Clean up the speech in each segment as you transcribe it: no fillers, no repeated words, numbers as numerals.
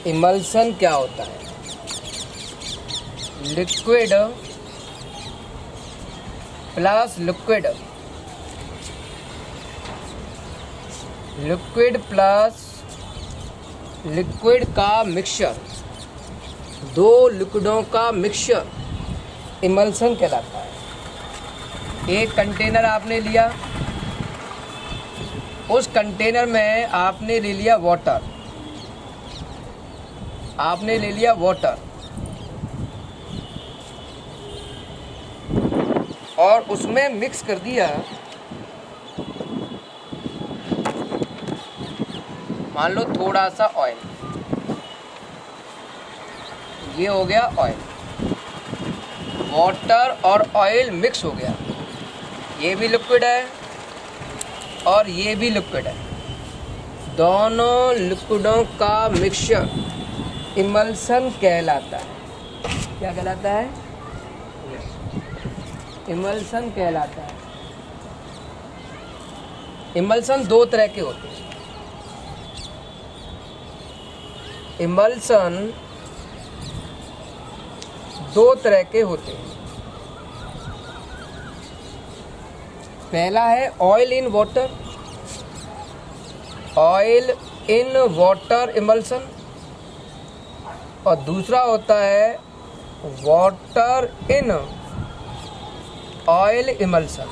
Emulsion क्या होता है? Liquid plus liquid, liquid plus liquid का मिक्सचर, दो लिक्विडों का मिक्सचर इमल्सन कहलाता है। एक कंटेनर आपने लिया, उस कंटेनर में आपने ले लिया वाटर, आपने ले लिया वाटर और उसमें मिक्स कर दिया, मान लो थोड़ा सा ऑयल, ये हो गया ऑयल, वाटर और ऑयल मिक्स हो गया, ये भी लिक्विड है और ये भी लिक्विड है, दोनों लिक्विडों का मिक्सचर इमल्सन कहलाता है। क्या कहलाता है? इमल्सन कहलाता है। इमल्सन दो तरह के होते हैं। इमल्सन दो तरह के होते हैं। पहला है oil in water, oil in water emulsion, और दूसरा होता है water in oil emulsion.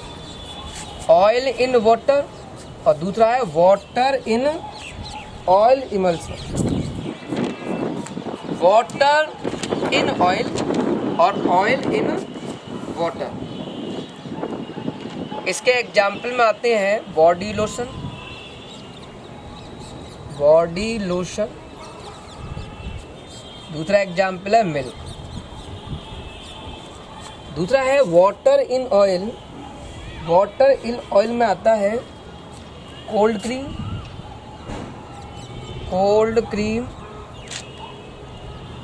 Oil in water और दूसरा है water in oil emulsion. Water in oil और ऑयल इन वाटर। इसके एग्जाम्पल में आते हैं बॉडी लोशन, बॉडी लोशन, दूसरा एग्जाम्पल है मिल्क, दूसरा है water in oil. Water in oil में आता है कोल्ड क्रीम, कोल्ड क्रीम,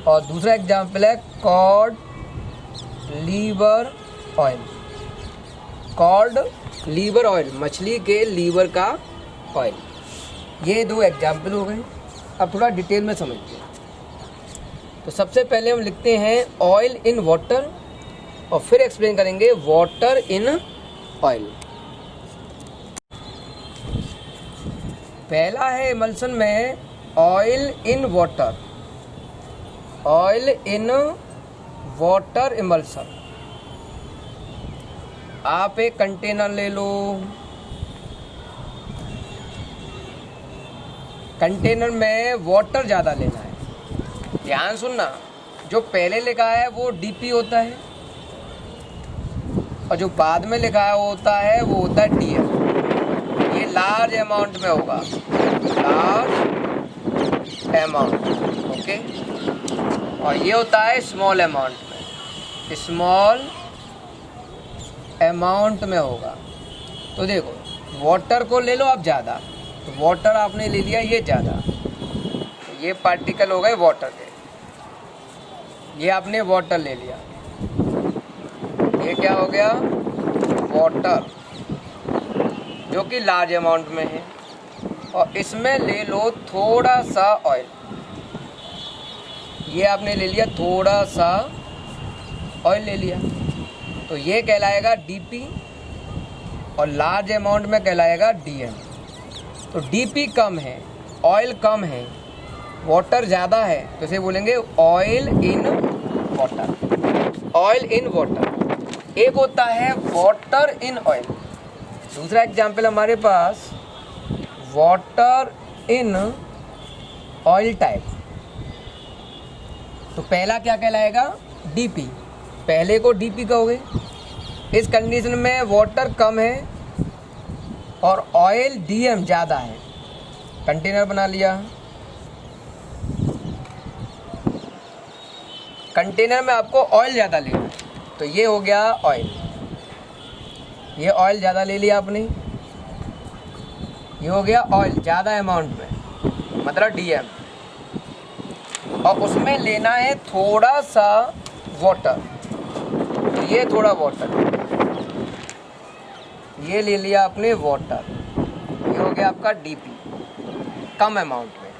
और दूसरा एग्जाम्पल है cod liver oil, cod liver oil, मछली के लीवर का ऑयल। ये दो एग्जाम्पल हो गए। अब थोड़ा डिटेल में समझते हैं। तो सबसे पहले हम लिखते हैं ऑयल इन वाटर और फिर एक्सप्लेन करेंगे वाटर इन ऑयल। पहला है इमल्सन में oil in water, oil in water emulsion. आप एक कंटेनर ले लो, कंटेनर में वाटर ज़्यादा लेना है। ध्यान सुनना, जो पहले लिखा है वो डीपी होता है और जो बाद में लिखा है वो होता है डीएम। ये लार्ज अमाउंट में होगा, लार्ज अमाउंट, ओके। और ये होता है स्मॉल अमाउंट में, स्मॉल अमाउंट में होगा। तो देखो, वाटर को ले लो आप ज़्यादा, तो वाटर आपने ले लिया ये ज़्यादा, तो ये पार्टिकल हो गए वाटर के, ये आपने वाटर ले लिया, ये क्या हो गया वाटर, जो कि लार्ज अमाउंट में है। और इसमें ले लो थोड़ा सा ऑयल, ये आपने ले लिया थोड़ा सा ऑयल ले लिया, तो ये कहलाएगा डीपी और लार्ज अमाउंट में कहलाएगा डीएम। तो डीपी कम है, ऑयल कम है, वाटर ज़्यादा है, तो इसे बोलेंगे oil in water, oil in water. एक होता है वाटर इन ऑयल, दूसरा एग्जाम्पल हमारे पास वाटर इन ऑयल टाइप। तो पहला क्या कहलाएगा डीपी, पहले को डीपी कहोगे। इस कंडीशन में वाटर कम है और ऑयल डीएम ज़्यादा है। कंटेनर बना लिया, कंटेनर में आपको ऑयल ज़्यादा लेना है, तो ये हो गया ऑयल, ये ऑयल ज़्यादा ले लिया आपने, ये हो गया ऑयल ज़्यादा अमाउंट में, मतलब डीएम। और उसमें लेना है थोड़ा सा वाटर, तो ये थोड़ा वाटर, ये ले लिया आपने वाटर, ये हो गया आपका डीपी, कम अमाउंट में।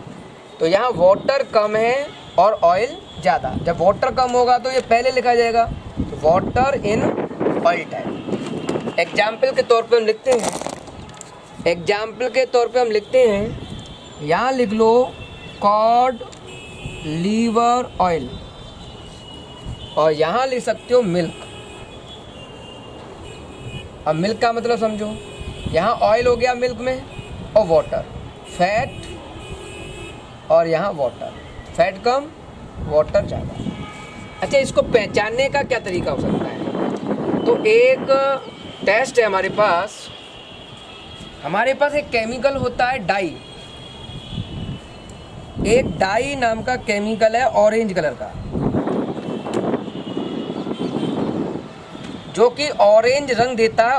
तो यहाँ वाटर कम है और ऑयल ज़्यादा। जब वाटर कम होगा तो ये पहले लिखा जाएगा, तो water in oil type. Example के तौर पे हम लिखते हैं, यहाँ लिख लो कॉड लीवर ऑयल, और यहाँ लिख सकते हो मिल्क। अब मिल्क का मतलब समझो, यहाँ ऑयल हो गया मिल्क में, और वाटर, फैट, और यहाँ वाटर, फैट कम वाटर ज़्यादा। अच्छा, इसको पहचानने का क्या तरीका हो सकता है? तो एक टेस्ट है हमारे पास एक केमिकल होता है डाई। एक डाई नाम का केमिकल है ऑरेंज कलर का, जो कि ऑरेंज रंग देता है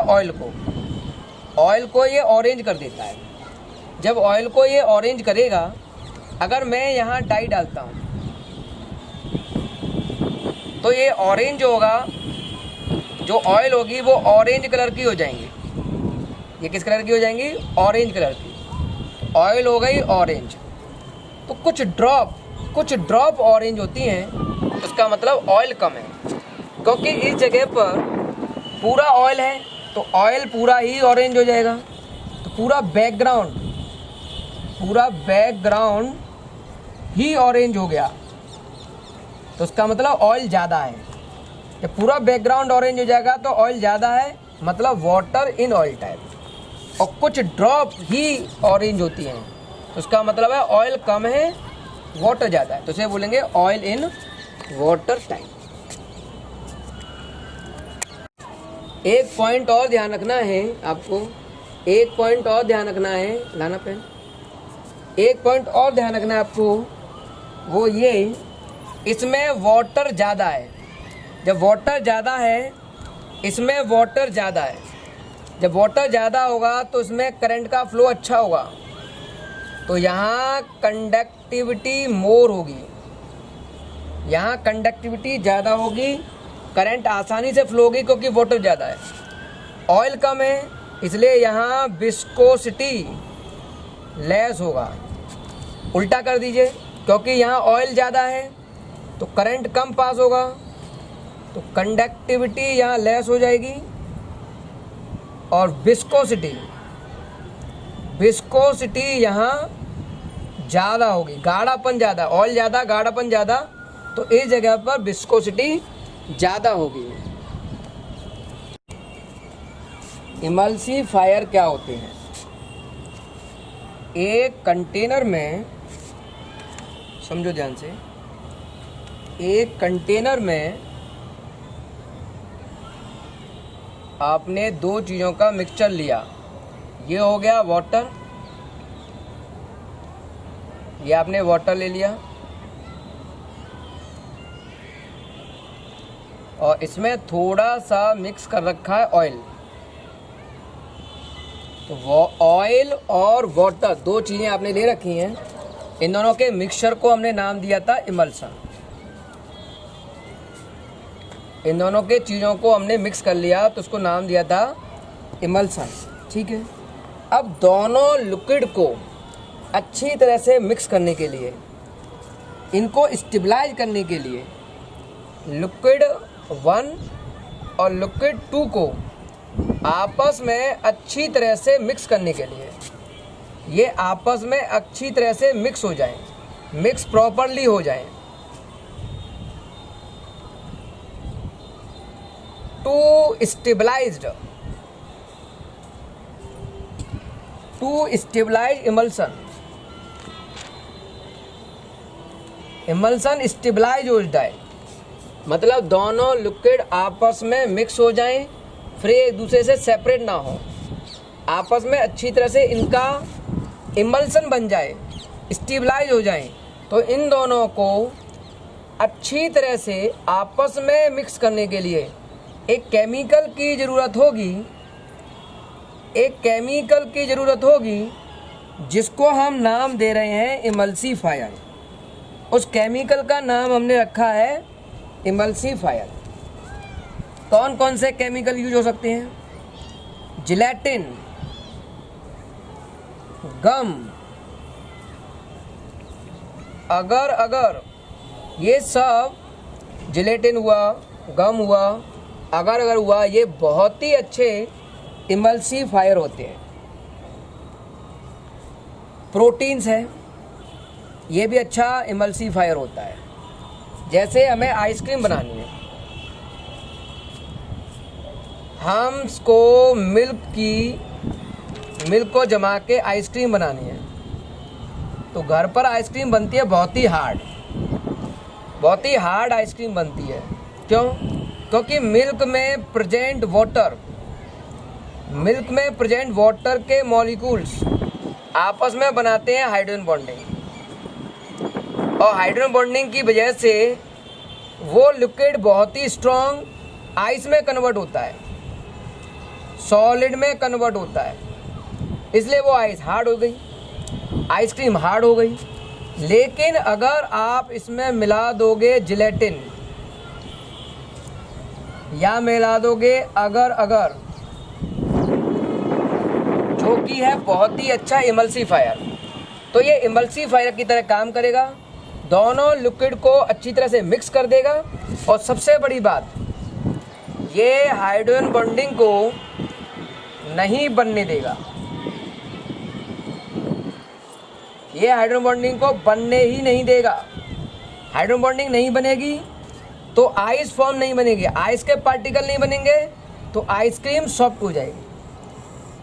ऑयल को ये ऑरेंज कर देता है। जब ऑयल को ये ऑरेंज करेगा, अगर मैं यहाँ डाई डालता हूँ तो ये ऑरेंज होगा, जो ऑयल होगी वो ऑरेंज कलर की हो जाएंगी। ये किस कलर की हो जाएंगी? ऑरेंज कलर की। ऑयल हो गई ऑरेंज। तो कुछ ड्रॉप ऑरेंज होती हैं, उसका मतलब ऑयल कम है, क्योंकि इस जगह पर पूरा ऑयल है तो ऑयल पूरा ही ऑरेंज हो जाएगा। तो पूरा बैकग्राउंड ही ऑरेंज हो गया, तो उसका मतलब ऑयल ज़्यादा है। जब पूरा बैकग्राउंड ऑरेंज हो जाएगा तो ऑयल ज़्यादा है, मतलब वाटर इन ऑयल टाइप। और कुछ ड्रॉप ही ऑरेंज होती हैं, तो उसका मतलब है ऑयल कम है वाटर ज़्यादा है, तो उसे बोलेंगे ऑयल इन वाटर टाइप। एक पॉइंट और ध्यान रखना है आपको, लाना पेन। एक पॉइंट और ध्यान रखना है आपको, वो ये, इसमें वाटर ज़्यादा है। जब वाटर ज़्यादा है, इसमें वाटर ज़्यादा है। जब वाटर ज़्यादा होगा तो इसमें करंट का फ्लो अच्छा होगा, तो यहाँ कंडक्टिविटी मोर होगी, यहाँ कंडक्टिविटी ज़्यादा होगी, करंट आसानी से फ्लो होगी क्योंकि वाटर ज़्यादा है। ऑयल कम है, इसलिए यहाँ विस्कोसिटी लेस होगा। उल्टा कर दीजिए, क्योंकि यहाँ ऑयल ज़्यादा है तो करंट कम पास होगा, तो कंडक्टिविटी यहाँ लेस हो जाएगी, और विस्कोसिटी यहाँ ज़्यादा होगी, गाढ़ापन ज़्यादा, ऑयल ज़्यादा गाढ़ापन ज़्यादा, तो इस जगह पर विस्कोसिटी ज़्यादा होगी। इमल्सिफायर क्या होते हैं? एक कंटेनर में, समझो ध्यान से, एक कंटेनर में आपने दो चीज़ों का मिक्सचर लिया। ये हो गया वाटर, ये आपने वाटर ले लिया, और इसमें थोड़ा सा मिक्स कर रखा है ऑयल। तो वो ऑयल और वाटर दो चीज़ें आपने ले रखी हैं, इन दोनों के मिक्सचर को हमने नाम दिया था इमल्सन। इन दोनों के चीज़ों को हमने मिक्स कर लिया तो उसको नाम दिया था इमल्सन, ठीक है। अब दोनों लिक्विड को अच्छी तरह से मिक्स करने के लिए, इनको स्टेबलाइज करने के लिए, लिक्विड 1 और लिक्विड 2 को आपस में अच्छी तरह से मिक्स करने के लिए, ये आपस में अच्छी तरह से मिक्स हो जाएं, मिक्स प्रॉपरली हो जाएं, टू स्टेबलाइज इमल्सन स्टेबलाइज हो जाए, मतलब दोनों लिक्विड आपस में मिक्स हो जाएं, फिर एक दूसरे से सेपरेट ना हो, आपस में अच्छी तरह से इनका इमल्सन बन जाए, स्टेबलाइज हो जाएं। तो इन दोनों को अच्छी तरह से आपस में मिक्स करने के लिए एक केमिकल की ज़रूरत होगी, जिसको हम नाम दे रहे हैं इमल्सिफायर। उस केमिकल का नाम हमने रखा है इमल्सिफायर। कौन कौन से केमिकल यूज हो सकते हैं? जिलेटिन, गम, अगर अगर ये सब जिलेटिन हुआ, गम हुआ, अगर अगर हुआ, ये बहुत ही अच्छे इमल्सिफायर होते हैं। प्रोटीन्स है, ये भी अच्छा इमल्सिफायर होता है। जैसे हमें आइसक्रीम बनानी है, हमको मिल्क को जमा के आइसक्रीम बनानी है, तो घर पर आइसक्रीम बनती है बहुत ही हार्ड आइसक्रीम बनती है। क्यों? क्योंकि मिल्क में प्रेजेंट वाटर के मॉलिक्यूल्स आपस में बनाते हैं हाइड्रोजन बॉन्डिंग, और हाइड्रोजन बॉन्डिंग की वजह से वो लिक्विड बहुत ही स्ट्रॉन्ग आइस में कन्वर्ट होता है, सॉलिड में कन्वर्ट होता है, इसलिए वो आइस हार्ड हो गई, आइसक्रीम हार्ड हो गई। लेकिन अगर आप इसमें मिला दोगे जिलेटिन या मिला दोगे अगर अगर, जो कि है बहुत ही अच्छा इमल्सिफायर, तो ये इमल्सिफायर की तरह काम करेगा, दोनों लिक्विड को अच्छी तरह से मिक्स कर देगा। और सबसे बड़ी बात, ये हाइड्रोजन बॉन्डिंग को नहीं बनने देगा, ये हाइड्रोजन बॉन्डिंग को बनने ही नहीं देगा। हाइड्रोजन बॉन्डिंग नहीं बनेगी तो आइस फॉर्म नहीं बनेगी, आइस के पार्टिकल नहीं बनेंगे तो आइसक्रीम सॉफ्ट हो जाएगी।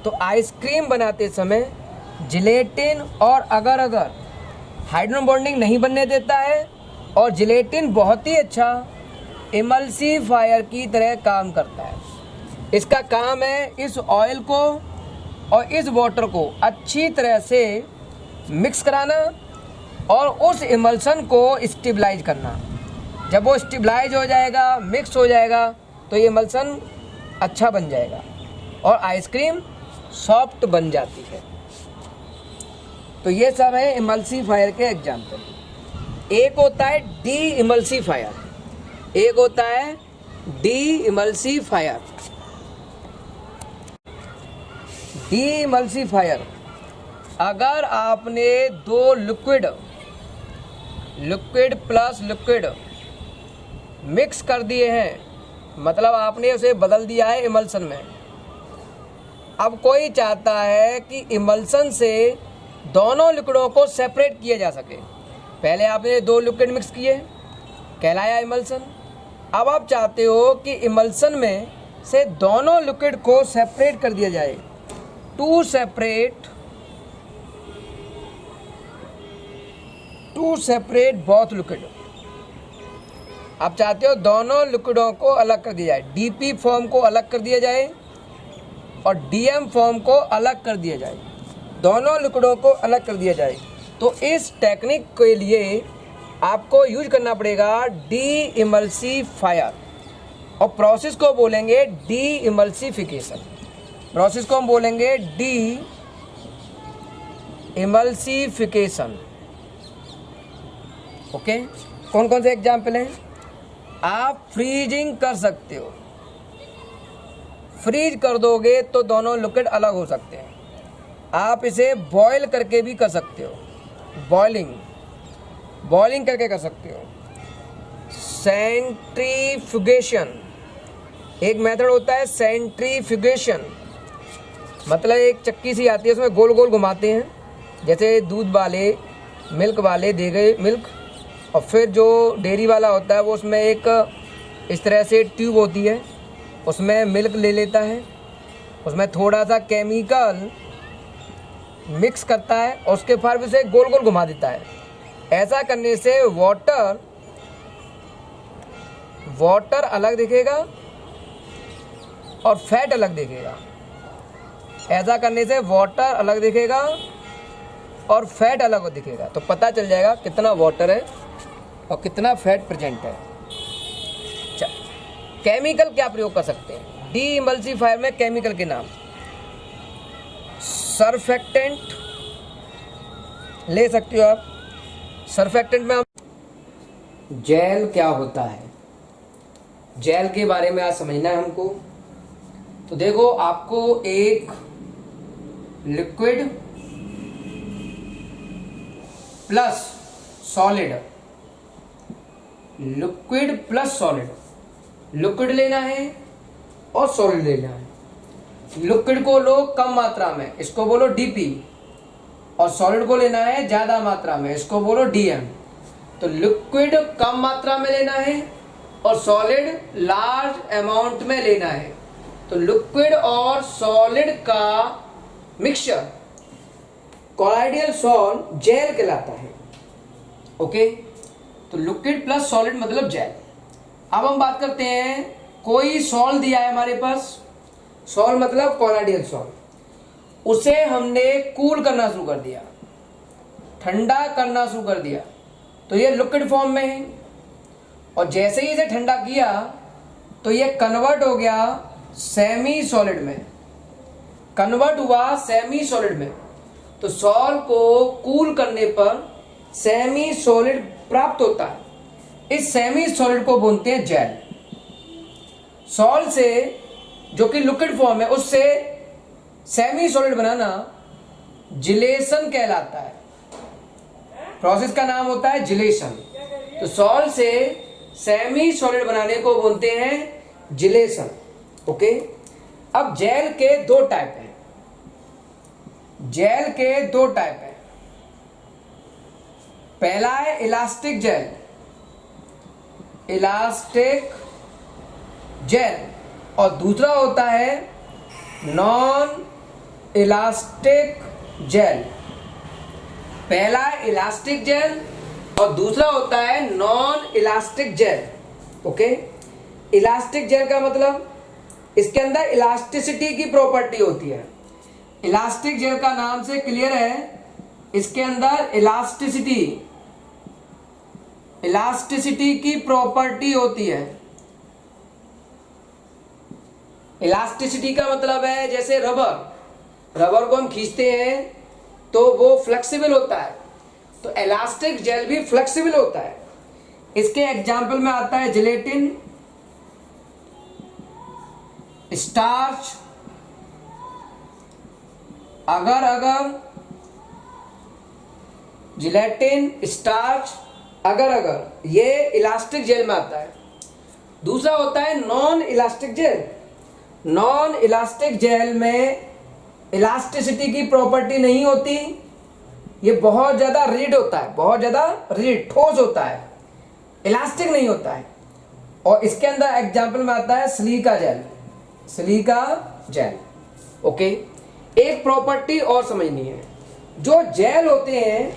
तो आइसक्रीम बनाते समय जिलेटिन और अगर अगर हाइड्रोजन बॉन्डिंग नहीं बनने देता है, और जिलेटिन बहुत ही अच्छा इमल्सिफायर की तरह काम करता है। इसका काम है इस ऑयल को और इस वाटर को अच्छी तरह से मिक्स कराना और उस इमल्सन को स्टेबलाइज करना। जब वो स्टेबलाइज हो जाएगा, मिक्स हो जाएगा, तो ये इमल्सन अच्छा बन जाएगा और आइसक्रीम सॉफ्ट बन जाती है। तो ये सब है इमल्सिफायर के एग्जाम्पल। एक होता है डी इमल्सिफायर, एक होता है डी इमल्सिफायर। डी इमल्सिफायर, अगर आपने दो लिक्विड प्लस लिक्विड मिक्स कर दिए हैं, मतलब आपने उसे बदल दिया है इमल्सन में। अब कोई चाहता है कि इमल्सन से दोनों लिक्विडों को सेपरेट किया जा सके। पहले आपने दो लिक्विड मिक्स किए, कहलाया इमल्सन। अब आप चाहते हो कि इमल्सन में से दोनों लिक्विड को सेपरेट कर दिया जाए, टू सेपरेट बोथ लिक्विड। आप चाहते हो दोनों लिक्विडों को अलग कर दिया जाए, डीपी फॉर्म को अलग कर दिया जाए और डीएम फॉर्म को अलग कर दिया जाए, दोनों लिक्विडों को अलग कर दिया जाए। तो इस टेक्निक के लिए आपको यूज करना पड़ेगा डी इमल्सिफायर, और प्रोसेस को बोलेंगे डी इमल्सिफिकेशन। प्रोसेस को हम बोलेंगे डी इमल्सिफिकेशन। ओके, कौन कौन से एग्जाम्पल हैं? आप फ्रीजिंग कर सकते हो, फ्रीज कर दोगे तो दोनों लिक्विड अलग हो सकते हैं। आप इसे बॉयल करके भी कर सकते हो, बॉइलिंग करके कर सकते हो। सेंट्रीफ्यूगेशन एक मेथड होता है, सेंट्रीफ्यूगेशन मतलब एक चक्की सी आती है, उसमें गोल गोल घुमाते हैं, जैसे दूध वाले मिल्क वाले दे गए मिल्क, और फिर जो डेयरी वाला होता है वो उसमें एक इस तरह से ट्यूब होती है, उसमें मिल्क ले लेता है, उसमें थोड़ा सा केमिकल मिक्स करता है और उसके बाद उसे गोल गोल घुमा देता है। ऐसा करने से वाटर अलग दिखेगा और फैट अलग दिखेगा। ऐसा करने से वाटर अलग दिखेगा और फैट अलग दिखेगा, तो पता चल जाएगा कितना वाटर है और कितना फैट प्रेजेंट है। केमिकल क्या प्रयोग कर सकते हैं डी इमल्सिफायर में? केमिकल के नाम सरफेक्टेंट ले सकते हो आप। सरफेक्टेंट में हम जेल क्या होता है, जेल के बारे में आज समझना है हमको। तो देखो, आपको एक liquid plus solid, liquid plus solid, liquid लेना है और सॉलिड लेना है। लिक्विड को लो कम मात्रा में, इसको बोलो डीपी, और सॉलिड को लेना है ज्यादा मात्रा में, इसको बोलो डीएम। तो लिक्विड कम मात्रा में लेना है और सॉलिड लार्ज अमाउंट में लेना है। तो लिक्विड और सॉलिड का मिक्सचर कॉलाइडियल सॉल्ट जेल कहलाता है। ओके, तो लिक्विड प्लस सॉलिड मतलब जेल। अब हम बात करते हैं, कोई सॉल्ट दिया है हमारे पास, सॉल्ट मतलब कॉलाइडियल सॉल्ट, उसे हमने कूल करना शुरू कर दिया, ठंडा करना शुरू कर दिया, तो ये लिक्विड फॉर्म में है। और जैसे ही इसे ठंडा किया तो ये कन्वर्ट हो गया सेमी सॉलिड में, कन्वर्ट हुआ सेमी सॉलिड में। तो सॉल्ट को कूल करने पर सेमी सॉलिड प्राप्त होता है। इस सेमी सॉलिड को बोलते हैं जेल। सॉल्ट से, जो कि लिक्विड फॉर्म है, उससे सेमी सॉलिड बनाना जिलेशन कहलाता है। प्रोसेस का नाम होता है जिलेशन। तो सॉल्ट से सेमी सॉलिड बनाने को बोलते हैं जिलेशन। ओके, अब जेल के दो टाइप हैं, जेल के दो टाइप हैं। पहला है इलास्टिक जेल, इलास्टिक जेल, और दूसरा होता है नॉन इलास्टिक जेल। पहला है इलास्टिक जेल और दूसरा होता है non elastic gel. Okay, elastic gel का मतलब इसके अंदर इलास्टिसिटी की प्रॉपर्टी होती है। इलास्टिक जेल का नाम से क्लियर है, इसके अंदर इलास्टिसिटी की प्रॉपर्टी होती है। इलास्टिसिटी का मतलब है जैसे रबर को हम खींचते हैं तो वो फ्लेक्सिबल होता है, तो इलास्टिक जेल भी फ्लेक्सिबल होता है। इसके एग्जाम्पल में आता है जिलेटिन, स्टार्च, अगर जिलेटिन, स्टार्च, अगर ये इलास्टिक जेल में आता है। दूसरा होता है non elastic gel. Non elastic gel में इलास्टिसिटी की प्रॉपर्टी नहीं होती, ये बहुत ज्यादा रिजिड होता है, बहुत ज्यादा रिजिड, ठोस होता है, इलास्टिक नहीं होता है। और इसके अंदर एग्जाम्पल में आता है silica gel, silica gel. Okay, एक प्रॉपर्टी और समझनी है, जो जेल होते हैं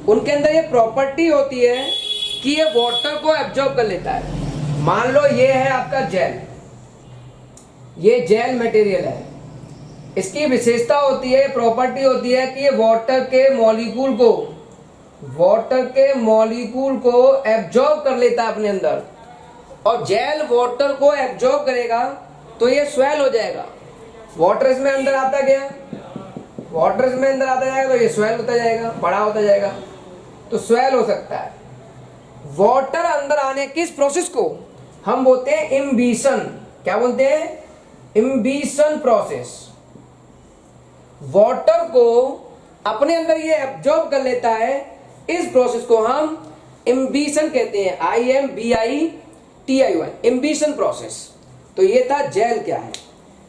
उनके अंदर ये प्रॉपर्टी होती है कि ये वाटर को एब्जॉर्ब कर लेता है। मान लो ये है आपका जेल, ये जेल मटेरियल है, इसकी विशेषता होती है, प्रॉपर्टी होती है कि ये वाटर के मॉलिक्यूल को एब्जॉर्ब कर लेता है अपने अंदर। और जेल वाटर को एब्जॉर्ब करेगा तो ये स्वेल हो जाएगा। वाटर इसमें अंदर आता गया, वाटर इसमें अंदर आता जाएगा तो ये स्वेल होता जाएगा, बड़ा होता जाएगा, तो स्वेल हो सकता है। वाटर अंदर आने की इस प्रोसेस को हम बोलते हैं इम्बिशन। क्या बोलते हैं? इम्बिशन प्रोसेस। वाटर को अपने अंदर ये एब्जॉर्ब कर लेता है, इस प्रोसेस को हम इम्बिशन कहते हैं, IMBITION, इम्बिशन प्रोसेस। तो ये था जेल क्या है।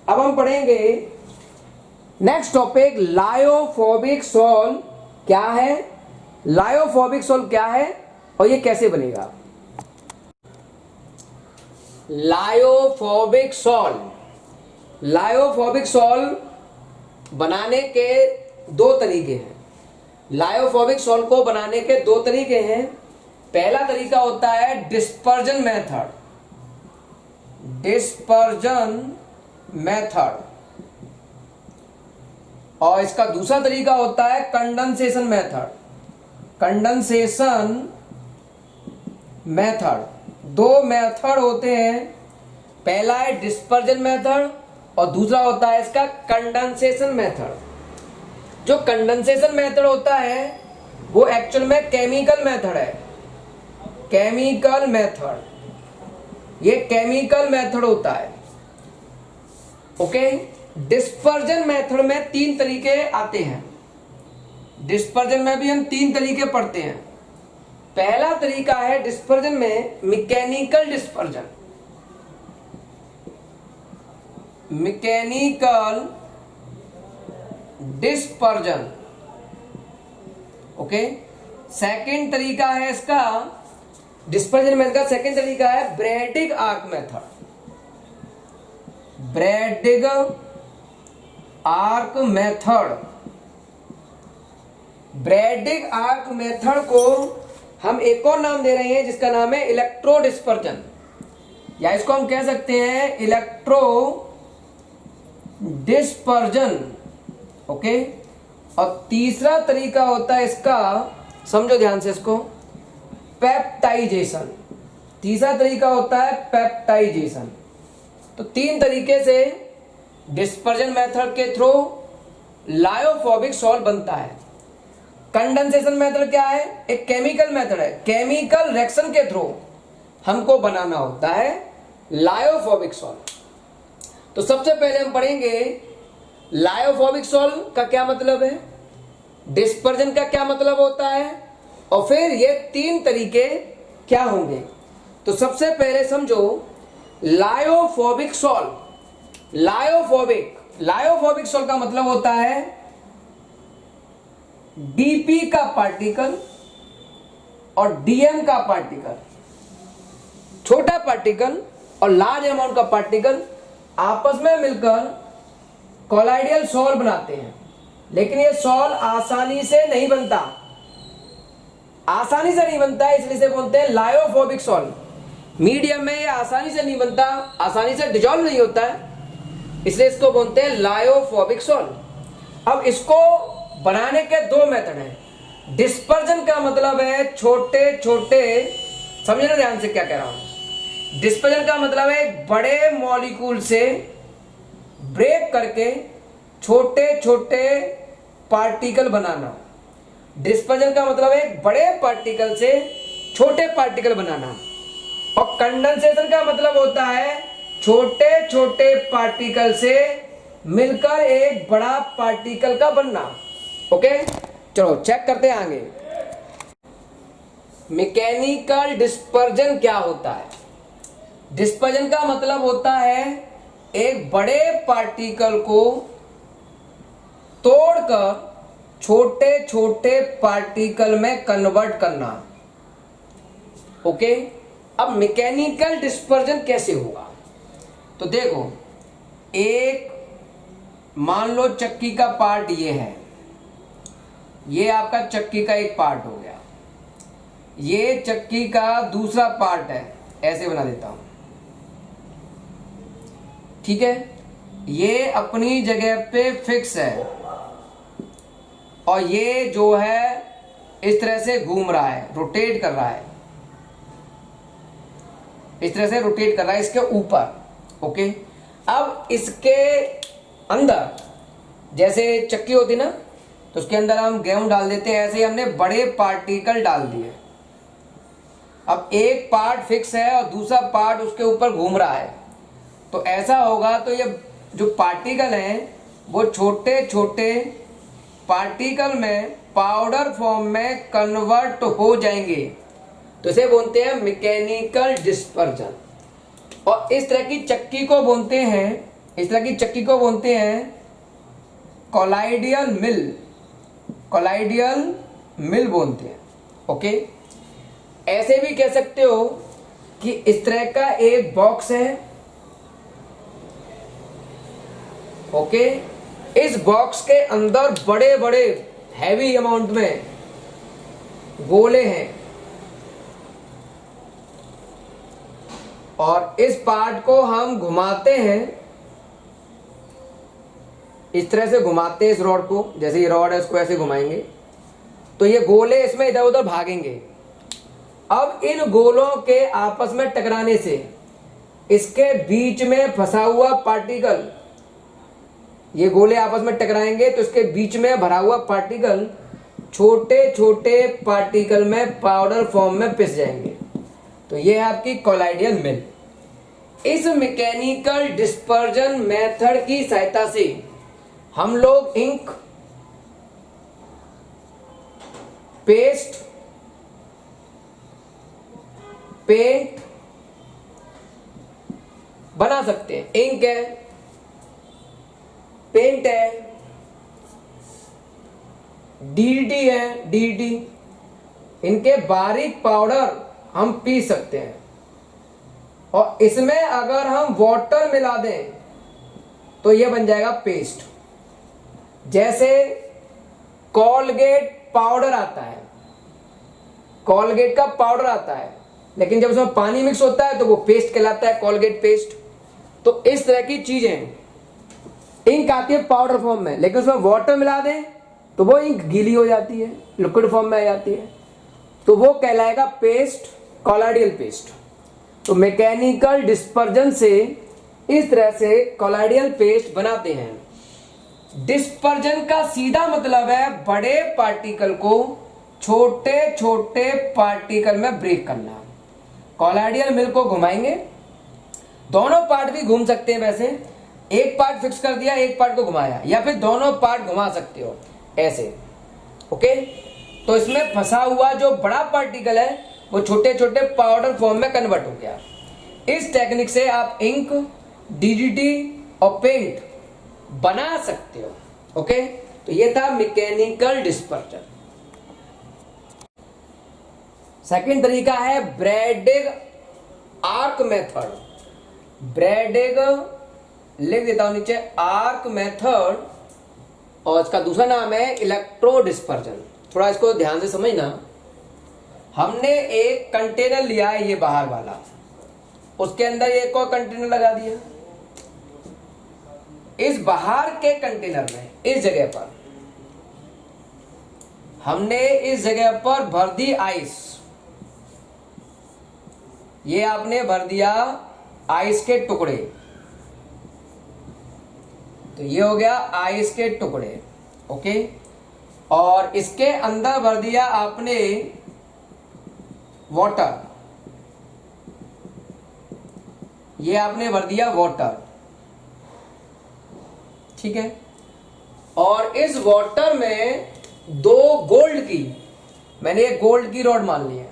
अब हम पढ़ेंगे नेक्स्ट टॉपिक, लायोफोबिक सॉल्ट क्या है, लायोफोबिक सॉल्ट क्या है और ये कैसे बनेगा। लायोफोबिक सॉल्ट बनाने के दो तरीके हैं। लायोफोबिक सॉल्ट को बनाने के दो तरीके हैं। पहला तरीका होता है डिस्पर्जन मेथड, और इसका दूसरा तरीका होता है कंडेंसेशन मेथड। दो मेथड होते हैं, पहला है डिस्पर्जन मेथड और दूसरा होता है इसका कंडेंसेशन मेथड। जो कंडेंसेशन मेथड होता है वो एक्चुअल में केमिकल मेथड है, ये केमिकल मेथड होता है। ओके, डिस्पर्जन मेथड में तीन तरीके आते हैं। डिस्पर्जन में भी हम तीन तरीके पढ़ते हैं। पहला तरीका है डिस्पर्जन में mechanical dispersion. Mechanical dispersion, okay. Second तरीका है इसका डिस्पर्जन मेथड का, सेकंड तरीका है Bredig arc method. Bredig arc method, Bredig arc method को हम एक और नाम दे रहे हैं जिसका नाम है इलेक्ट्रो डिस्पर्जन, या इसको हम कह सकते हैं इलेक्ट्रो डिस्पर्जन, ओके। और तीसरा तरीका होता है इसका, समझो ध्यान से इसको, पेप्टाइजेशन। तीसरा तरीका होता है पेप्टाइजेशन। तो तीन तरीके से डिस्पर्जन मेथड के थ्रू लायोफोबिक सॉल्ट बनता है। कंडेंसेशन मेथड क्या है? एक केमिकल मेथड है, केमिकल रिएक्शन के थ्रू हमको बनाना होता है लायोफोबिक सॉल्ट। तो सबसे पहले हम पढ़ेंगे लायोफोबिक सॉल्ट का क्या मतलब है, डिस्पर्जन का क्या मतलब होता है, और फिर ये तीन तरीके क्या होंगे। तो सबसे पहले समझो लायोफोबिक सॉल्ट। लायोफोबिक सॉल्ट का मतलब होता है डीपी का पार्टिकल और डीएम का पार्टिकल, छोटा पार्टिकल और लार्ज अमाउंट का पार्टिकल आपस में मिलकर कोलाइडियल सॉल्ट बनाते हैं। लेकिन ये सॉल्ट आसानी से नहीं बनता, आसानी से नहीं बनता है, इसलिए से बोलते हैं लायोफोबिक सॉल्ट। मीडियम में ये आसानी से नहीं बनता, आसानी से डिजॉल्व नहीं होता है, इसलिए इसको बोलते हैं लायोफोबिक सॉल्ट। अब इसको बनाने के दो मेथड हैं। डिस्पर्जन का मतलब है छोटे छोटे, समझना ध्यान से क्या कह रहा हूं। डिस्पर्जन का मतलब है बड़े मॉलिक्यूल से ब्रेक करके छोटे छोटे पार्टिकल बनाना। डिस्पर्जन का मतलब है बड़े पार्टिकल से छोटे पार्टिकल बनाना। और कंडेंसेशन का मतलब होता है छोटे छोटे पार्टिकल से मिलकर एक बड़ा पार्टिकल का बनना। ओके, चलो चेक करते हैं आगे। मैकेनिकल डिस्पर्जन क्या होता है? डिस्पर्जन का मतलब होता है एक बड़े पार्टिकल को तोड़कर छोटे छोटे पार्टिकल में कन्वर्ट करना। ओके, अब मैकेनिकल डिस्पर्जन कैसे होगा? तो देखो, एक मान लो चक्की का पार्ट ये है, ये आपका चक्की का एक पार्ट हो गया, ये चक्की का दूसरा पार्ट है, ऐसे बना देता हूं, ठीक है। ये अपनी जगह पे फिक्स है और ये जो है इस तरह से घूम रहा है, रोटेट कर रहा है, इस तरह से रोटेट कर रहा है इसके ऊपर। ओके, अब इसके अंदर जैसे चक्की होती ना, तो उसके अंदर हम गेहूं डाल देते हैं, ऐसे ही हमने बड़े पार्टिकल डाल दिए। अब एक पार्ट फिक्स है और दूसरा पार्ट उसके ऊपर घूम रहा है, तो ऐसा होगा तो ये जो पार्टिकल हैं वो छोटे छोटे पार्टिकल में पाउडर फॉर्म में कन्वर्ट हो जाएंगे, तो इसे बोलते हैं मैकेनिकल डिस्पर्जन। और इस तरह की चक्की को बोलते हैं, इस तरह की चक्की को बोलते हैं कोलाइडियल मिल, कोलाइडियल मिल बोलते हैं। ओके, ऐसे भी कह सकते हो कि इस तरह का एक बॉक्स है। ओके, इस बॉक्स के अंदर बड़े बड़े हैवी अमाउंट में गोले हैं और इस पार्ट को हम घुमाते हैं, इस तरह से घुमाते हैं इस रॉड को, जैसे ये रॉड है इसको ऐसे घुमाएंगे तो ये गोले इसमें इधर उधर भागेंगे। अब इन गोलों के आपस में टकराने से इसके बीच में फंसा हुआ पार्टिकल, ये गोले आपस में टकराएंगे तो इसके बीच में भरा हुआ पार्टिकल छोटे छोटे पार्टिकल में पाउडर फॉर्म में पिस जाएंगे। तो ये है आपकी कोलाइडियल मिल। इस मैकेनिकल डिस्पर्जन मेथड की सहायता से हम लोग इंक, पेस्ट पेंट बना सकते हैं, इंक है, पेंट है, डीडीटी है, डीडीटी, इनके बारीक पाउडर हम पी सकते हैं। और इसमें अगर हम वाटर मिला दें तो यह बन जाएगा पेस्ट। जैसे कोलगेट पाउडर आता है, कोलगेट का पाउडर आता है, लेकिन जब उसमें पानी मिक्स होता है तो वो पेस्ट कहलाता है, कोलगेट पेस्ट। तो इस तरह की चीजें, इंक आती है पाउडर फॉर्म में, लेकिन उसमें वाटर मिला दें तो वो इंक गीली हो जाती है, लिक्विड फॉर्म में आ जाती है, तो वो कहलाएगा पेस्ट, कॉलॉइडल पेस्ट। तो मैकेनिकल डिस्पर्जन से इस तरह से कॉलॉइडल पेस्ट बनाते हैं। डिस्पर्जन का सीधा मतलब है बड़े पार्टिकल को छोटे छोटे पार्टिकल में ब्रेक करना। कॉलॉइडल मिल को घुमाएंगे, दोनों पार्ट भी घूम सकते हैं, वैसे एक पार्ट फिक्स कर दिया, एक पार्ट को घुमाया, या फिर दोनों पार्ट घुमा सकते हो ऐसे। ओके, तो इसमें फंसा हुआ जो बड़ा पार्टिकल है वो छोटे छोटे पाउडर फॉर्म में कन्वर्ट हो गया। इस टेक्निक से आप इंक, डीडीटी और पेंट बना सकते हो। ओके, तो ये था मैकेनिकल डिस्पर्जन। सेकंड तरीका है ब्रैडेग आर्क मेथड। ब्रैडेग लिख देता हूं नीचे, आर्क मेथड, और इसका दूसरा नाम है इलेक्ट्रो डिस्पर्जन। थोड़ा इसको ध्यान से समझना। हमने एक कंटेनर लिया है, ये बाहर वाला, उसके अंदर एक और कंटेनर लगा दिया। इस बाहर के कंटेनर में इस जगह पर हमने इस जगह पर भर दी आइस। ये आपने भर दिया आइस के टुकड़े, तो ये हो गया आइस के टुकड़े। ओके, और इसके अंदर भर दिया आपने वाटर, ये आपने भर दिया वाटर, ठीक है। और इस वाटर में दो गोल्ड की, मैंने ये गोल्ड की रॉड मान ली है,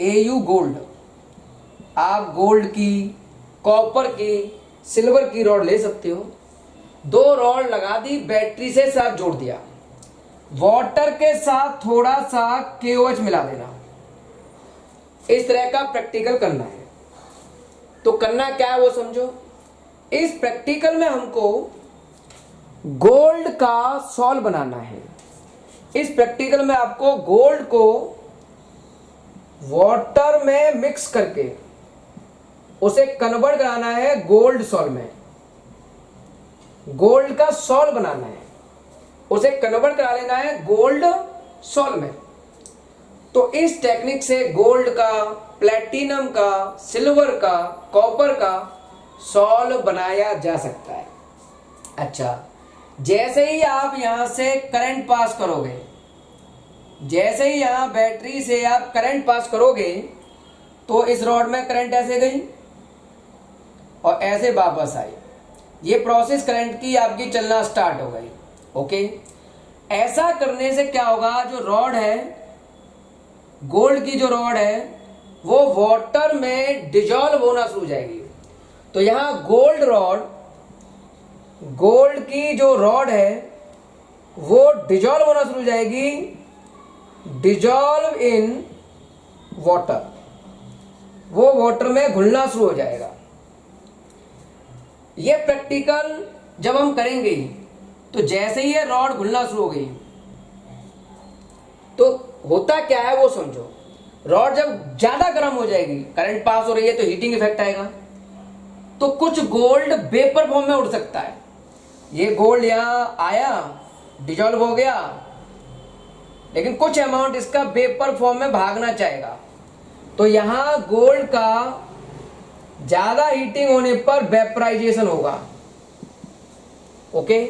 एयू गोल्ड। आप गोल्ड की, कॉपर की, सिल्वर की रॉड ले सकते हो। दो रॉड लगा दी, बैटरी से साथ जोड़ दिया, वाटर के साथ थोड़ा सा KOH मिला देना। इस तरह का प्रैक्टिकल करना है। तो करना क्या है वो समझो। इस प्रैक्टिकल में हमको गोल्ड का सॉल्व बनाना है। इस प्रैक्टिकल में आपको गोल्ड को वाटर में मिक्स करके उसे कन्वर्ट कराना है गोल्ड सॉल्व में। गोल्ड का सॉल्व बनाना है, उसे कन्वर्ट करा लेना है गोल्ड सॉल्व में। तो इस टेक्निक से गोल्ड का, प्लेटिनम का, सिल्वर का, कॉपर का सॉल्व बनाया जा सकता है। अच्छा, जैसे ही आप यहां से करंट पास करोगे, जैसे ही यहां बैटरी से आप करंट पास करोगे, तो इस रॉड में करंट ऐसे गई और ऐसे वापस आई। ये प्रोसेस करंट की आपकी चलना स्टार्ट हो गई। ओके, ऐसा करने से क्या होगा, जो रॉड है, गोल्ड की जो रॉड है, वो वाटर में डिजॉल्व होना शुरू हो जाएगी। तो यहां गोल्ड रॉड, गोल्ड की जो रॉड है वो डिजॉल्व होना शुरू हो जाएगी, डिजॉल्व इन वाटर, वो वाटर में घुलना शुरू हो जाएगा। ये प्रैक्टिकल जब हम करेंगे तो जैसे ही ये रॉड घुलना शुरू हो गई, तो होता क्या है वो समझो। रॉड जब ज्यादा गर्म हो जाएगी, करंट पास हो रही है, तो हीटिंग इफेक्ट आएगा, तो कुछ गोल्ड वेपर फॉर्म में उड़ सकता है। ये गोल्ड यहां आया, डिजॉल्व हो गया, लेकिन कुछ अमाउंट इसका वेपर फॉर्म में भागना चाहेगा। तो यहां गोल्ड का ज्यादा हीटिंग होने पर वेपराइजेशन होगा। ओके,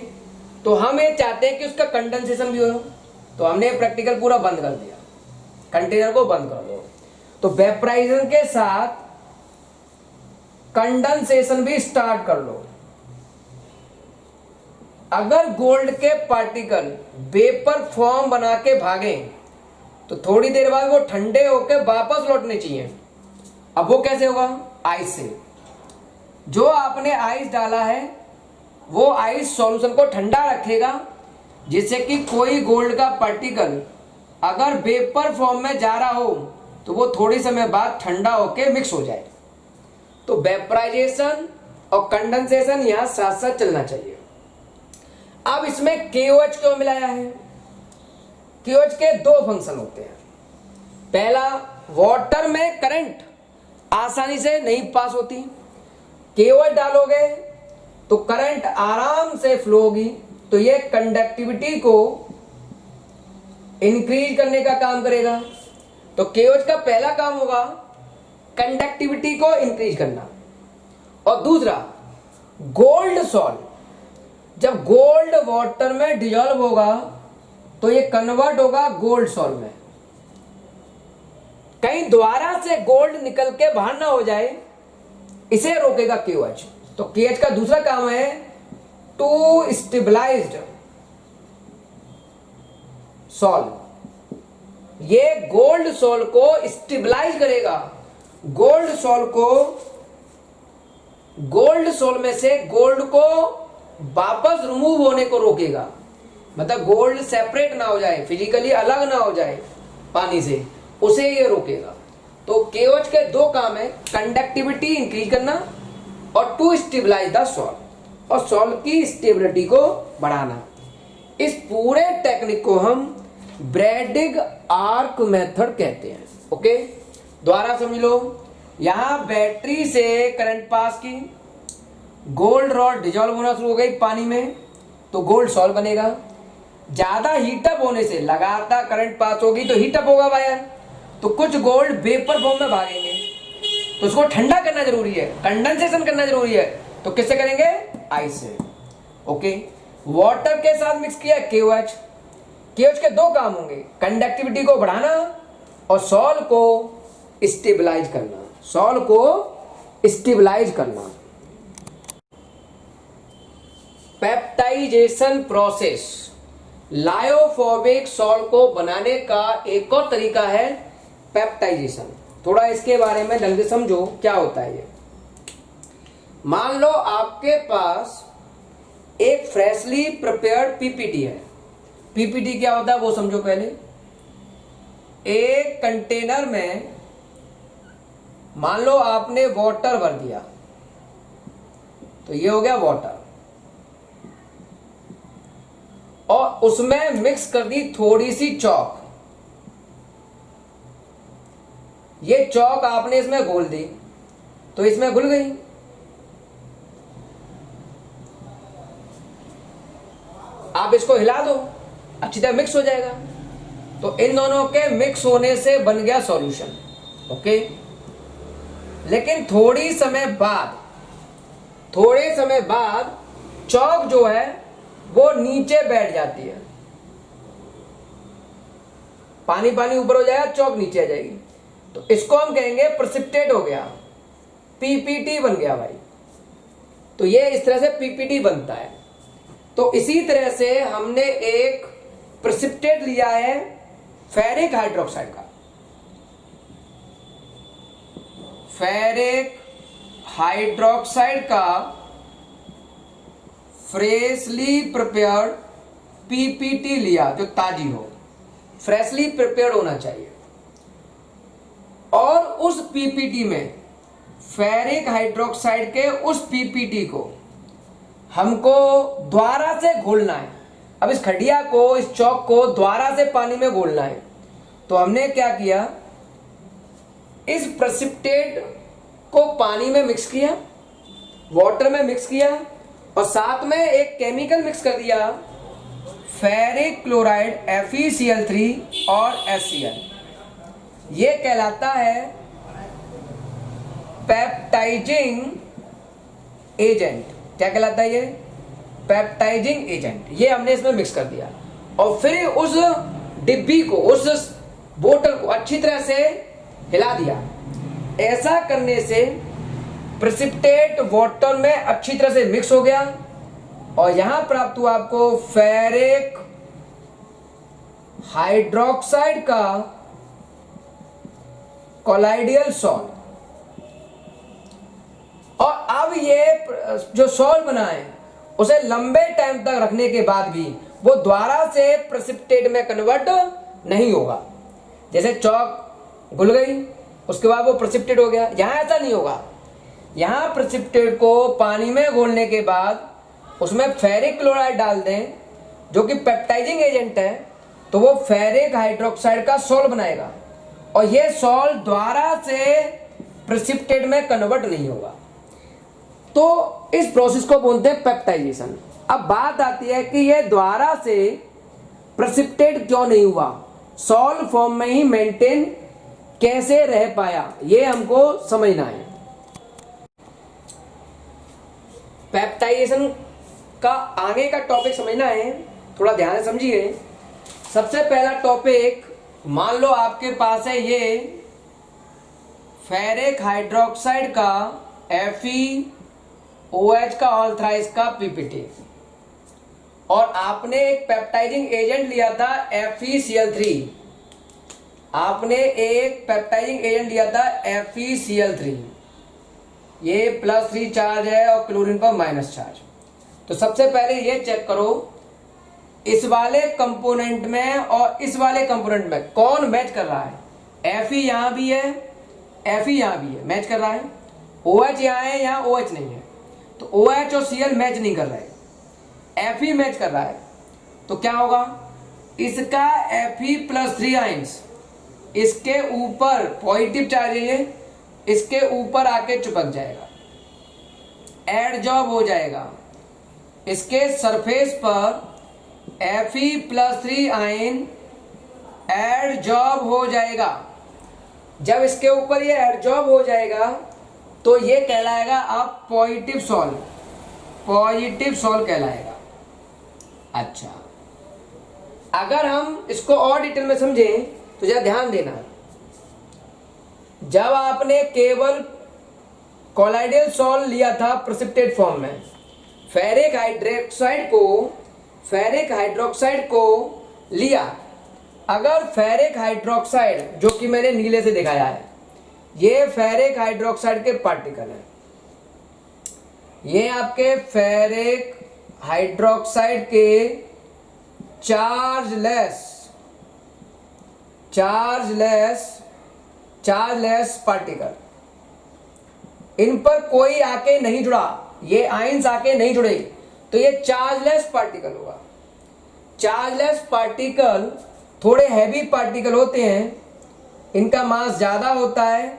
तो हम ये चाहते हैं कि उसका कंडेंसेशन भी हो, तो हमने प्रैक्टिकल पूरा बंद कर दिया, कंटेनर को बंद कर दो। तो वेपराइजेशन के साथ कंडेंसेशन भी स्टार्ट कर लो। अगर गोल्ड के पार्टिकल वेपर फॉर्म बना के भागें, तो थोड़ी देर बाद वो ठंडे होकर वापस लौटने चाहिए। अब वो कैसे होगा? आइस से। जो आपने आइस डाला है वो आइस सॉल्यूशन को ठंडा रखेगा, जिससे कि कोई गोल्ड का पार्टिकल अगर वेपर फॉर्म में जा रहा हो तो वो थोड़ी समय बाद ठंडा होके मिक्स हो जाए। तो वेपराइजेशन और कंडेंसेशन यहां साथ साथ चलना चाहिए। अब इसमें KOH क्यों मिलाया है? KOH के दो फंक्शन होते हैं। पहला, वाटर में करंट आसानी से नहीं पास होती, KOH डालोगे तो करंट आराम से फ्लो होगी, तो ये कंडक्टिविटी को इंक्रीज करने का काम करेगा। तो KOH का पहला काम होगा कंडक्टिविटी को इंक्रीज करना। और दूसरा, गोल्ड सॉल्ट, जब गोल्ड वाटर में डिजॉल्व होगा तो ये कन्वर्ट होगा गोल्ड सॉल्ट में। कहीं द्वारा से गोल्ड निकल के बाहर ना हो जाए, इसे रोकेगा KOH। तो KOH का दूसरा काम है टू स्टेबलाइज्ड सॉल्ट। ये गोल्ड सॉल्ट को स्टेबलाइज करेगा। गोल्ड सॉल्ट में से गोल्ड को वापस रिमूव होने को रोकेगा, मतलब गोल्ड सेपरेट ना हो जाए, फिजिकली अलग ना हो जाए पानी से, उसे ये रोकेगा। तो KOH के दो काम है, कंडक्टिविटी इंक्रीज करना और टू स्टेबलाइज द सॉल्ट, और सॉल्ट की स्टेबिलिटी को बढ़ाना। इस पूरे टेक्निक को हम ब्रैडिग आर्क मेथड कहते हैं। ओके, दोबारा समझ लो। यहां बैटरी से करंट पास की, गोल्ड रॉड डिजॉल्व होना शुरू हो गई पानी में, तो गोल्ड सॉल्ट बनेगा। ज्यादा हीटअप होने से लगातार करंट पास होगी तो हीटअप होगा वायर, तो कुछ गोल्ड वेपर फॉर्म में भागेंगे, तो उसको ठंडा करना जरूरी है, कंडेंसेशन करना जरूरी है। तो किससे करेंगे? आइस से। ओके, वाटर के साथ मिक्स किया KOH। KOH के दो काम होंगे, कंडक्टिविटी को बढ़ाना और सॉल्ट को स्टेबलाइज करना। सॉल्ट को स्टेबलाइज करना। पेप्टाइजेशन प्रोसेस, लायोफोबिक सॉल्ट को बनाने का एक और तरीका है पेप्टाइजेशन। थोड़ा इसके बारे में ढंग से समझो क्या होता है ये। मान लो आपके पास एक फ्रेशली प्रिपेयर्ड PPT है। PPT क्या होता है वो समझो पहले। एक कंटेनर में मान लो आपने वाटर भर दिया, तो ये हो गया वाटर, और उसमें मिक्स कर दी थोड़ी सी चौक। ये चौक आपने इसमें घोल दी तो इसमें घुल गई। आप इसको हिला दो, अच्छी तरह मिक्स हो जाएगा। तो इन दोनों के मिक्स होने से बन गया सॉल्यूशन। ओके, लेकिन थोड़े समय बाद चौक जो है वो नीचे बैठ जाती है। पानी पानी ऊपर हो जाएगा, चौक नीचे आ जाएगी, तो इसको हम कहेंगे प्रेसिपिटेट हो गया, PPT बन गया भाई। तो ये इस तरह से PPT बनता है। तो इसी तरह से हमने एक प्रेसिपिटेट लिया है फेरिक हाइड्रोक्साइड का। फेरिक हाइड्रोक्साइड का फ्रेशली प्रिपेयर्ड PPT लिया, जो ताजी हो, फ्रेशली प्रिपेयर्ड होना चाहिए। और उस PPT में फेरिक हाइड्रोक्साइड के उस PPT को हमको द्वारा से घोलना है। अब इस खड़िया को, इस चौक को द्वारा से पानी में घोलना है। तो हमने क्या किया, इस प्रेसिपिटेट को पानी में मिक्स किया, वाटर में मिक्स किया, और साथ में एक केमिकल मिक्स कर दिया, फेरिक क्लोराइड FeCl3 और HCl। ये कहलाता है पेप्टाइजिंग एजेंट। क्या कहलाता है ये? Peptising agent. ये हमने इसमें मिक्स कर दिया और फिर उस डिब्बी को, उस बोतल को अच्छी तरह से हिला दिया। ऐसा करने से प्रेसिपिटेट वाटर में अच्छी तरह से मिक्स हो गया और यहां प्राप्त हुआ आपको फेरिक हाइड्रोक्साइड का कोलाइडियल सॉल्ट। जो सॉल्ट बना है उसे लंबे टाइम तक रखने के बाद भी वो दोबारा से प्रेसिपिटेट में कन्वर्ट नहीं होगा। जैसे चौक घुल गई, उसके बाद वो प्रेसिपिटेट हो गया, यहाँ ऐसा नहीं होगा। यहाँ प्रेसिपिटेट को पानी में घोलने के बाद उसमें फेरिक क्लोराइड डाल दें जो कि पेप्टाइजिंग एजेंट है, तो वो फेरिक हाइड्रोक्साइड का सॉल्ट बनाएगा और ये सॉल्ट दोबारा से प्रेसिपिटेट में कन्वर्ट नहीं होगा। तो इस प्रोसेस को बोलते हैं पेप्टाइजेशन। अब बात आती है कि ये दोबारा से प्रेसिपिटेट क्यों नहीं हुआ, सॉल्ट फॉर्म में ही मेंटेन कैसे रह पाया, ये हमको समझना है। पेप्टाइजेशन का आगे का टॉपिक समझना है, थोड़ा ध्यान से समझिए। सबसे पहला टॉपिक, मान लो आपके पास है ये फेरिक हाइड्रोक्साइड का FeOH का ऑल्थराइज का पीपीटी, और आपने एक पेप्टाइजिंग एजेंट लिया था FeCl3। आपने एक पेप्टाइजिंग एजेंट लिया था FeCl3, ये +3 चार्ज है और क्लोरीन पर माइनस चार्ज। तो सबसे पहले ये चेक करो इस वाले कंपोनेंट में और इस वाले कंपोनेंट में कौन मैच कर रहा है। Fe यहां भी है, Fe यहां भी है, मैच कर रहा है। OH यहां है, यहां OH नहीं है, तो OH और Cl मैच नहीं कर रहा है, Fe मैच कर रहा है। तो क्या होगा, इसका Fe+3 आयंस इसके ऊपर पॉजिटिव चार्ज है, ये इसके ऊपर आके चिपक जाएगा, एडजॉर्ब हो जाएगा। इसके सरफेस पर Fe+3 आयन एडजॉर्ब हो जाएगा। जब इसके ऊपर ये एडजॉर्ब हो जाएगा तो ये कहलाएगा आप पॉजिटिव सॉल्ट, पॉजिटिव सॉल्ट कहलाएगा। अच्छा, अगर हम इसको और डिटेल में समझें तो जरा ध्यान देना, जब आपने केवल कोलाइडल सॉल्ट लिया था प्रेसिपिटेट फॉर्म में, फेरिक हाइड्रोक्साइड को लिया, अगर फेरिक हाइड्रोक्साइड जो कि मैंने नीले से दिखाया है, ये फेरिक हाइड्रोक्साइड के पार्टिकल हैं, ये आपके फेरिक हाइड्रोक्साइड के चार्जलेस पार्टिकल, इन पर कोई आके नहीं जुड़ा, ये आयंस आके नहीं जुड़े, तो ये चार्जलेस पार्टिकल होगा। चार्जलेस पार्टिकल थोड़े हैवी पार्टिकल होते हैं, इनका मास ज़्यादा होता है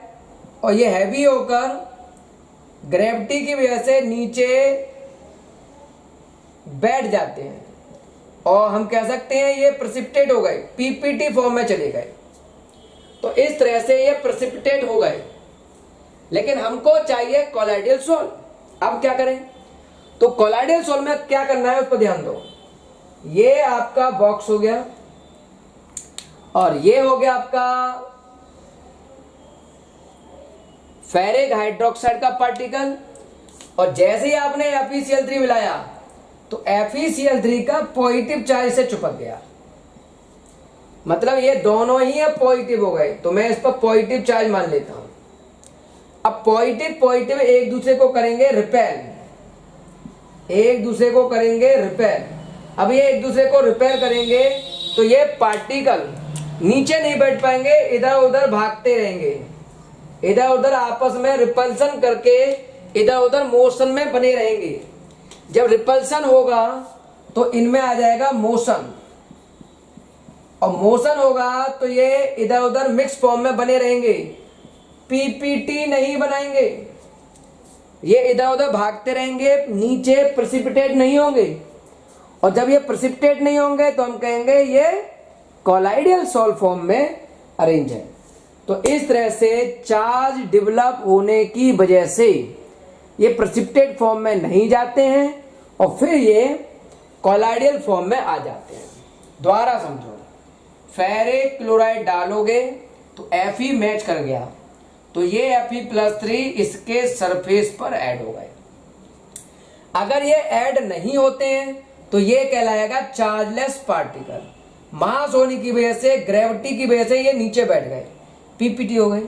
और ये हैवी होकर ग्रेविटी की वजह से नीचे बैठ जाते हैं और हम कह सकते हैं ये प्रेसिपिटेट हो गए, पीपीटी फॉर्म में चले गए। तो इस तरह से ये प्रेसिपिटेट हो गए, लेकिन हमको चाहिए कोलाइडल सॉल्ट। अब क्या करें, तो कोलाइडल सॉल्ट में क्या करना है उस पर ध्यान दो। ये आपका बॉक्स हो गया और ये हो गया आपका फेरिक हाइड्रोक्साइड का पार्टिकल, और जैसे ही आपने FeCl3 मिलाया तो FeCl3 का पॉजिटिव चार्ज से चिपक गया, मतलब ये दोनों ही अब पॉजिटिव हो गए, तो मैं इस पर पॉजिटिव चार्ज मान लेता हूं। अब पॉजिटिव एक दूसरे को करेंगे रिपेल, एक दूसरे को करेंगे रिपेल। अब ये एक दूसरे को रिपेल करेंगे तो ये पार्टिकल नीचे नहीं बैठ पाएंगे, इधर उधर भागते रहेंगे, इधर उधर आपस में रिपल्सन करके इधर उधर मोशन में बने रहेंगे। जब रिपल्सन होगा तो इनमें आ जाएगा मोशन, और मोशन होगा तो ये इधर उधर मिक्स फॉर्म में बने रहेंगे, पीपीटी नहीं बनाएंगे, ये इधर उधर भागते रहेंगे, नीचे प्रेसिपिटेट नहीं होंगे। और जब ये प्रेसिपिटेट नहीं होंगे तो हम कहेंगे ये कोलाइडल सॉल्ट फॉर्म में अरेंज है। तो इस तरह से चार्ज डेवलप होने की वजह से ये प्रेसिपिटेट फॉर्म में नहीं जाते हैं और फिर ये कोलाइडल फॉर्म में आ जाते हैं। दोबारा समझो, फेरिक क्लोराइड डालोगे तो Fe मैच कर गया, तो ये Fe+3 इसके सरफेस पर ऐड हो गए। अगर ये ऐड नहीं होते हैं तो ये कहलाएगा चार्जलेस पार्टिकल, मास होने की वजह से, ग्रेविटी की वजह से ये नीचे बैठ गए, पीपीटी हो गए।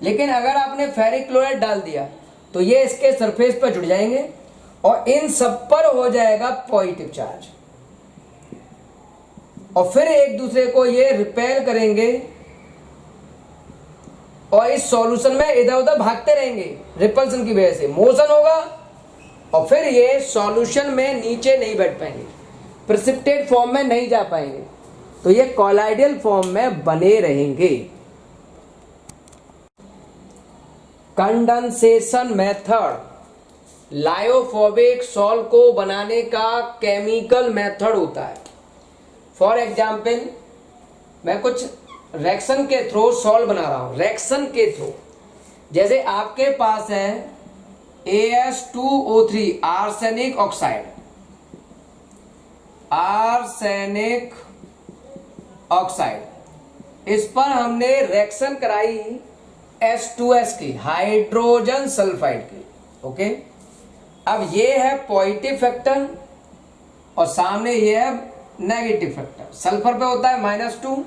लेकिन अगर आपने फेरिक क्लोराइड डाल दिया तो ये इसके सरफेस पर जुड़ जाएंगे और इन सब पर हो जाएगा पॉजिटिव चार्ज, और फिर एक दूसरे को ये रिपेल करेंगे और इस सॉल्यूशन में इधर उधर भागते रहेंगे, रिपल्सन की वजह से मोशन होगा, और फिर ये सॉल्यूशन में नीचे नहीं बैठ पाएंगे, प्रेसिपिटेट फॉर्म में नहीं जा पाएंगे, तो ये कॉलाइडियल फॉर्म में बने रहेंगे। कंडेंसेशन मेथड लायोफोबिक सॉल्ट को बनाने का केमिकल मेथड होता है। फॉर एग्जाम्पल मैं कुछ रिएक्शन के थ्रू सॉल्ट बना रहा हूं, रिएक्शन के थ्रू, जैसे आपके पास है AS2O3 arsenic oxide, arsenic oxide, इस पर हमने रिएक्शन कराई H2S की, हाइड्रोजन सल्फाइड की। ओके, अब ये है पॉजिटिव फैक्टर और सामने ये है नेगेटिव फैक्टर। सल्फर पे होता है -2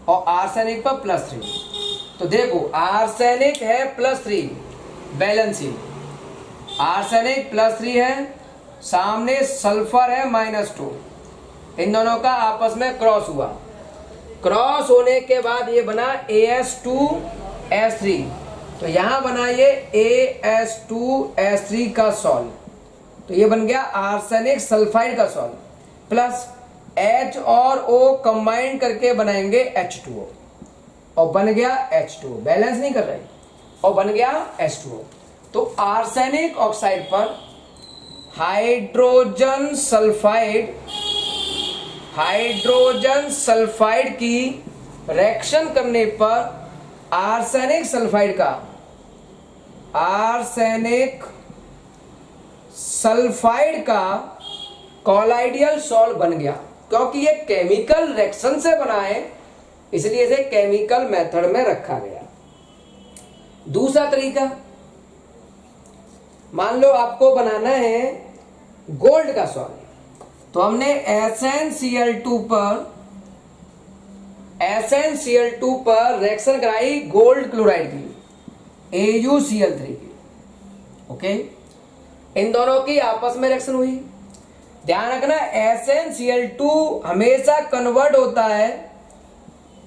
और आर्सेनिक पर +3। तो देखो आर्सेनिक है +3 बैलेंसिंग, आर्सेनिक +3 है, सामने सल्फर है -2, इन दोनों का आपस में क्रॉस हुआ, क्रॉस होने के बाद ये बना AS2S3, तो यहां बना ये AS2S3 का सॉल्ट, तो ये बन गया आर्सेनिक सल्फाइड का सॉल्ट, प्लस H और O कंबाइन करके बनाएंगे H2O, और बन गया H2O, बैलेंस नहीं कर रहे, और बन गया H2O। तो आर्सेनिक ऑक्साइड पर हाइड्रोजन सल्फाइड की रिएक्शन करने पर आर्सेनिक सल्फाइड का कॉलाइडियल सॉल्ट बन गया, क्योंकि ये केमिकल रिएक्शन से बना है, इसलिए इसे केमिकल मेथड में रखा गया। दूसरा तरीका, मान लो आपको बनाना है गोल्ड का सॉल्ट, तो हमने SnCl2 पर रिएक्शन कराई गोल्ड क्लोराइड की, AuCl3 की। ओके, इन दोनों की आपस में रिएक्शन हुई। ध्यान रखना SnCl2 हमेशा कन्वर्ट होता है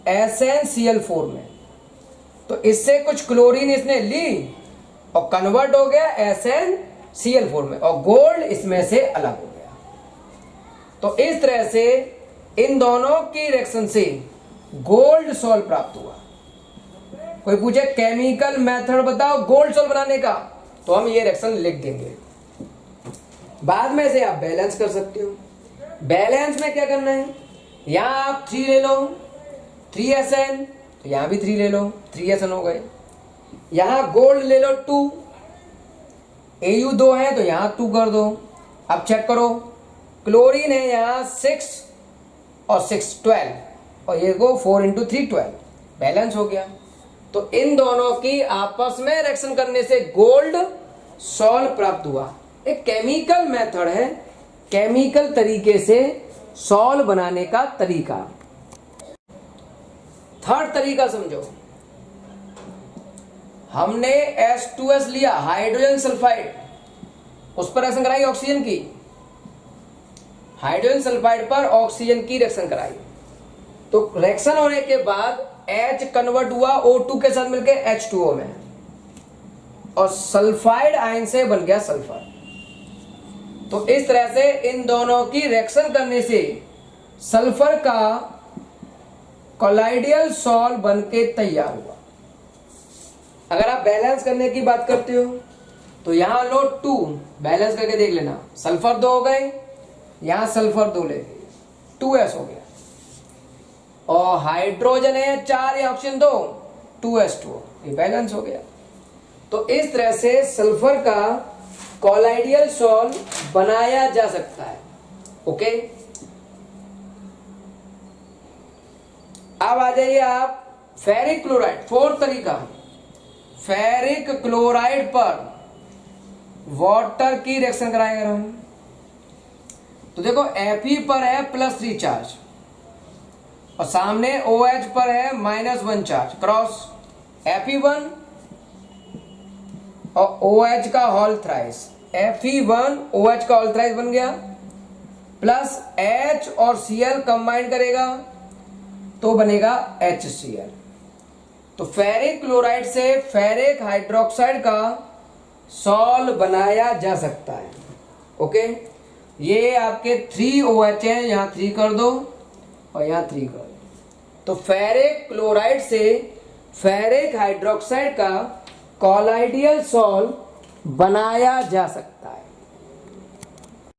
SnCl4 में, तो इससे कुछ क्लोरीन इसने ली और कन्वर्ट हो गया SnCl4 में, और गोल्ड इसमें से अलग हो गया। तो इस तरह से इन दोनों की रिएक्शन से गोल्ड सॉल्ट प्राप्त हुआ। कोई पूछे केमिकल मेथड बताओ गोल्ड सॉल्ट बनाने का, तो हम ये रिएक्शन लिख देंगे। बाद में से आप बैलेंस कर सकते हो। बैलेंस में क्या करना है, यहां आप 3 ले लो, 3Sn, तो यहां भी 3 ले लो, 3Sn हो गए। यहां गोल्ड ले लो 2, Au 2 है तो यहां 2 कर दो। अब चेक करो, क्लोरीन है यहां 6 और 6 12, और ये को 4 × 3 12, बैलेंस हो गया। तो इन दोनों की आपस में रिएक्शन करने से गोल्ड सॉल्ट प्राप्त हुआ। एक केमिकल मेथड है, केमिकल तरीके से सॉल्ट बनाने का तरीका। थर्ड तरीका समझो, हमने H2S लिया, हाइड्रोजन सल्फाइड, उस पर रिएक्शन कराई ऑक्सीजन की, हाइड्रोजन सल्फाइड पर ऑक्सीजन की रिएक्शन कराई, तो रिएक्शन होने के बाद H कन्वर्ट हुआ O2 के साथ मिलकर H2O में, और सल्फाइड आयन से बन गया सल्फर। तो इस तरह से इन दोनों की रिएक्शन करने से सल्फर का कॉलाइडियल सॉल्ट बन के तैयार हुआ। अगर आप बैलेंस करने की बात करते हो तो यहां लो 2, बैलेंस करके देख लेना, सल्फर 2 हो गए, यहां सल्फर 2 ले गए, 2S हो गया, और हाइड्रोजन है 4 या ऑक्सीजन 2, 2S2, ये बैलेंस हो गया। तो इस तरह से सल्फर का कॉलाइडियल सॉल्ट बनाया जा सकता है। ओके, अब आ जाइए आप फेरिक क्लोराइड, फोर्थ तरीका, फेरिक क्लोराइड पर वाटर की रिएक्शन कराएंगे हम। तो देखो Fe पर है +3 चार्ज और सामने OH पर है -1 चार्ज, क्रॉस Fe1 और OH का होल थ्राइस Fe1OH का ऑल्ट्राइज बन गया, प्लस H और Cl कंबाइन करेगा तो बनेगा HCl। तो फेरिक क्लोराइड से फेरिक हाइड्रोक्साइड का सॉल्ट बनाया जा सकता है। ओके, ये आपके 3OH हैं, यहाँ 3 कर दो और यहाँ 3 कर दो। तो फेरिक क्लोराइड से फेरिक हाइड्रोक्साइड का कॉलाइडियल सॉल्ट बनाया जा सकता है।